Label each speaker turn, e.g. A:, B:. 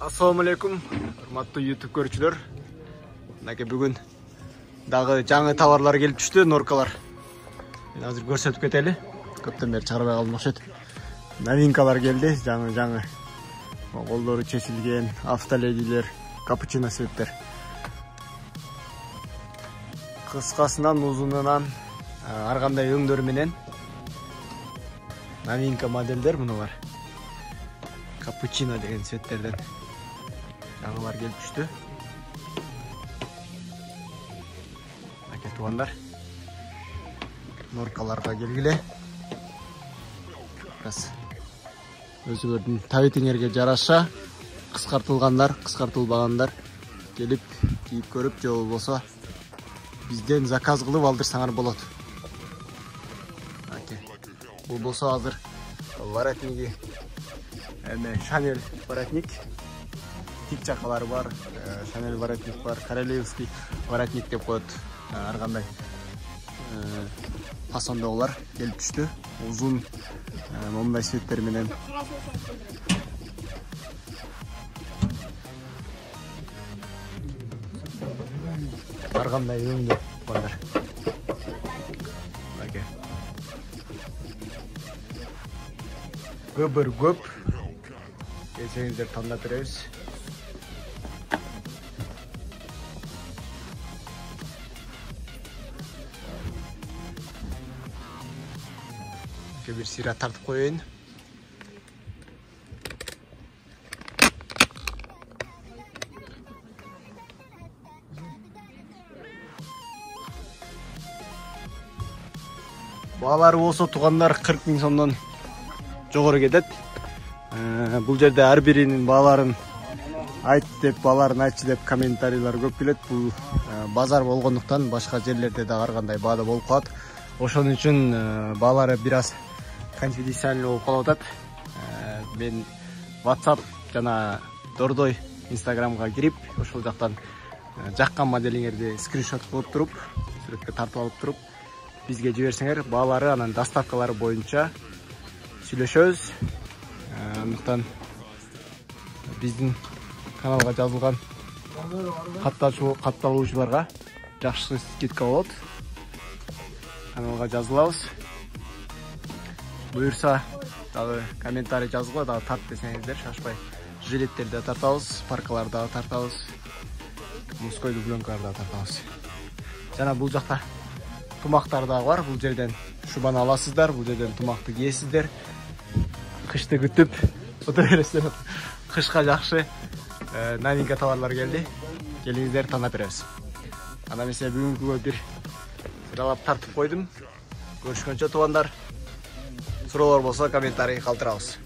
A: Assalamu alaikum, урматтуу YouTube көрүүчүлөр. Мынакей бүгүн дагы жаңы товарлар келип түштү, норкалар. Мен азыр көрсөтүп кетели. Көптөн бери чыгарбай калдым окшойт. Новинкалар келди, жаңы. Колдору чечилген автоледилер, капучино светтер. Кыскасынан, узунунан, ар кандай өңдөр менен новинка моделдер мунулар. Капучино деген цветтерден жаңылар келип түштү. Мынакей туугандар. Норкаларга келгиле. Раз. Өзүлөрдүн табитиңерге жараша кыскартылгандар, кыскартылбагандар келип кийип көрүп, же болбосо бизден заказ кылып алдырсаңар болот. Мынакей. Бул болсо азыр воротниги Шанель воротник, тик чакалары бар, Шанель воротник бар, королевский воротник деп коет. Ар кандай фасондогулар келип түштү. Узун момундай светтер менен. Ар кандай өңдө бар. Мынакей. Көбүр көп. Келсеңиздер тандап беребиз. Bir sira tartıp koyun. Bağları olsa tuğanlar 40 bin sondan jogorу кетет. Бул жерде ар биринин бааларын айт деп, бааларын айтчы деп комментарийлер көп келет. Бул базар болгондуктан башка жерлерде да ар кандай баада болуп калат. Ошон үчүн баалары бир аз конфиденциальный болуп калып атат. Мен WhatsApp жана Дордой Instagramга кирип, ошол жактан жаккан моделиңерди скриншот кылып туруп, сүрөткө тартып алып туруп, бизге жиберсеңер, баалары анан доставкалары боюнча сүйлөшөбүз. Андыктан биздин каналга жазылган катталуучуларга жакшы скидка болот. Каналга жазылабыз. Буюрса дагы комментарий жазгыла, дагы тарт десеңиздер, шашпай. Жилеттерди тартабыз, паркаларды тартабыз, мужской дубленкаларды тартабыз. Жана бул жакта тумактар дагы бар. Бул жерден шубаны аласыздар, бул жерден тумакты кийесиздер. Кышты күтүп өтө бересиздер. Кышка жакшы новинка товарлар келди. Келиңиздер, тандап беребиз. Анда мен бүгүнкүгө бир сыралап тартып койдум. Көрүшкөнчө туугандар, суроолор болсо комментарий калтырабыз.